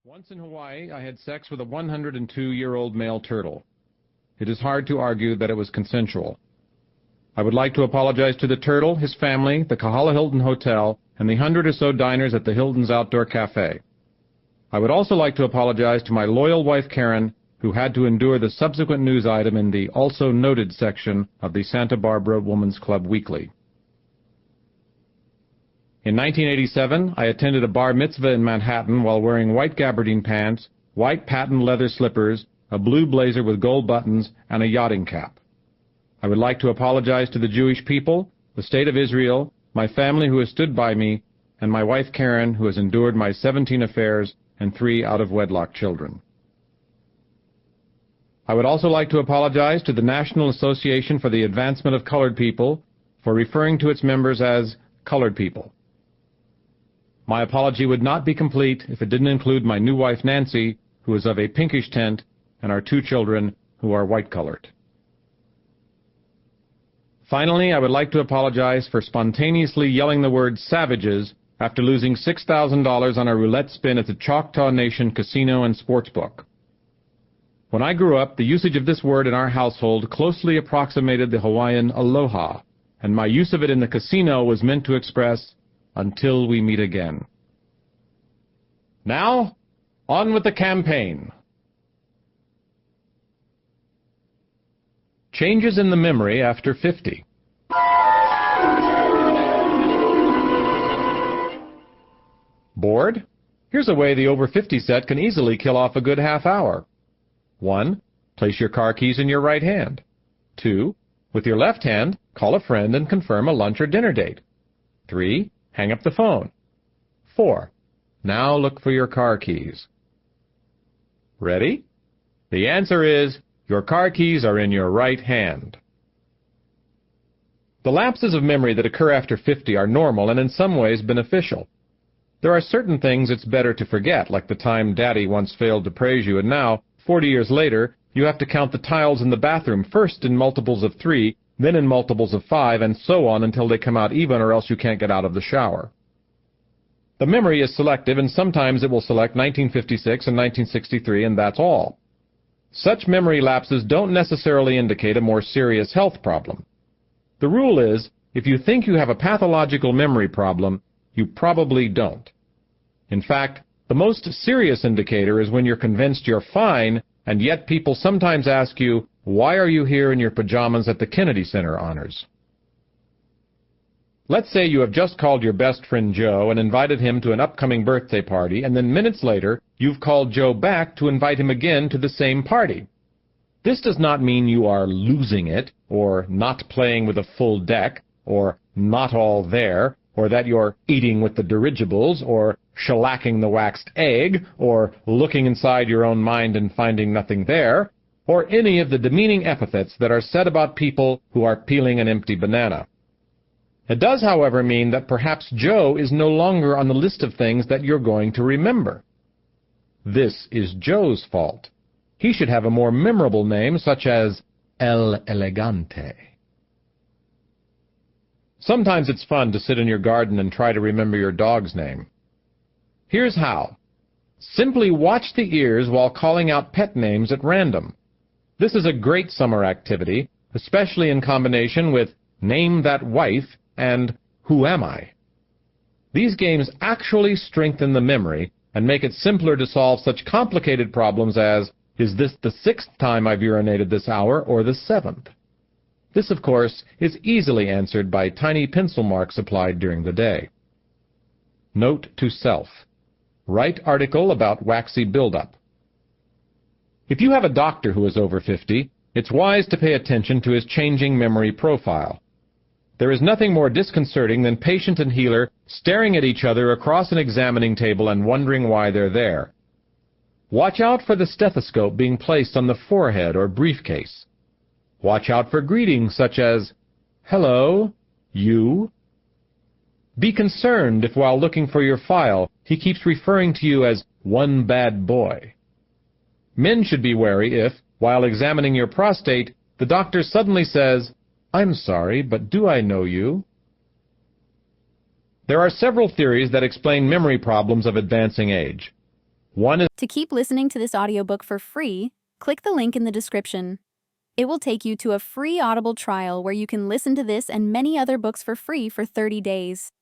Once in Hawaii, I had sex with a 102-year-old male turtle. It is hard to argue that it was consensual. I would like to apologize to the turtle, his family, the Kahala Hilton Hotel, and the 100 or so diners at the Hilton's Outdoor Cafe. I would also like to apologize to my loyal wife Karen, who had to endure the subsequent news item in the also noted section of the Santa Barbara Woman's Club Weekly. In 1987, I attended a bar mitzvah in Manhattan while wearing white gabardine pants, white patent leather slippers, a blue blazer with gold buttons, and a yachting cap. I would like to apologize to the Jewish people, the State of Israel, my family who has stood by me, and my wife Karen who has endured my 17 affairs and 3 out-of-wedlock children. I would also like to apologize to the National Association for the Advancement of Colored People for referring to its members as colored people. My apology would not be complete if it didn't include my new wife Nancy, who is of a pinkish tint, and our 2 children, who are white-colored. Finally, I would like to apologize for spontaneously yelling the word savages after losing $6,000 on a roulette spin at the Choctaw Nation Casino and Sportsbook. When I grew up, the usage of this word in our household closely approximated the Hawaiian aloha, and my use of it in the casino was meant to express, until we meet again. Now, on with the campaign. Changes in the memory after 50. Bored? Here's a way the over 50 set can easily kill off a good half hour. 1. Place your car keys in your right hand. 2. With your left hand, call a friend and confirm a lunch or dinner date. 3. Hang up the phone. 4. Now look for your car keys. Ready? The answer is, your car keys are in your right hand. The lapses of memory that occur after 50 are normal and in some ways beneficial. There are certain things it's better to forget, like the time Daddy once failed to praise you, and now, 40 years later, you have to count the tiles in the bathroom first in multiples of 3, then in multiples of 5, and so on until they come out even, or else you can't get out of the shower. The memory is selective, and sometimes it will select 1956 and 1963, and that's all. Such memory lapses don't necessarily indicate a more serious health problem. The rule is, if you think you have a pathological memory problem, you probably don't. In fact, the most serious indicator is when you're convinced you're fine, and yet people sometimes ask you, why are you here in your pajamas at the Kennedy Center honors? Let's say you have just called your best friend Joe and invited him to an upcoming birthday party, and then minutes later, you've called Joe back to invite him again to the same party. This does not mean you are losing it, or not playing with a full deck, or not all there, or that you're eating with the dirigibles, or shellacking the waxed egg, or looking inside your own mind and finding nothing there, or any of the demeaning epithets that are said about people who are peeling an empty banana. It does, however, mean that perhaps Joe is no longer on the list of things that you're going to remember. This is Joe's fault. He should have a more memorable name, such as El Elegante. Sometimes it's fun to sit in your garden and try to remember your dog's name. Here's how. Simply watch the ears while calling out pet names at random. This is a great summer activity, especially in combination with Name That Wife and Who Am I? These games actually strengthen the memory and make it simpler to solve such complicated problems as, is this the 6th time I've urinated this hour or the 7th? This, of course, is easily answered by tiny pencil marks applied during the day. Note to self. Write article about waxy buildup. If you have a doctor who is over 50, it's wise to pay attention to his changing memory profile. There is nothing more disconcerting than patient and healer staring at each other across an examining table and wondering why they're there. Watch out for the stethoscope being placed on the forehead or briefcase. Watch out for greetings such as, hello, you. Be concerned if while looking for your file, he keeps referring to you as one bad boy. Men should be wary if, while examining your prostate, the doctor suddenly says, I'm sorry, but do I know you? There are several theories that explain memory problems of advancing age. One is To keep listening to this audiobook for free, click the link in the description. It will take you to a free Audible trial where you can listen to this and many other books for free for 30 days.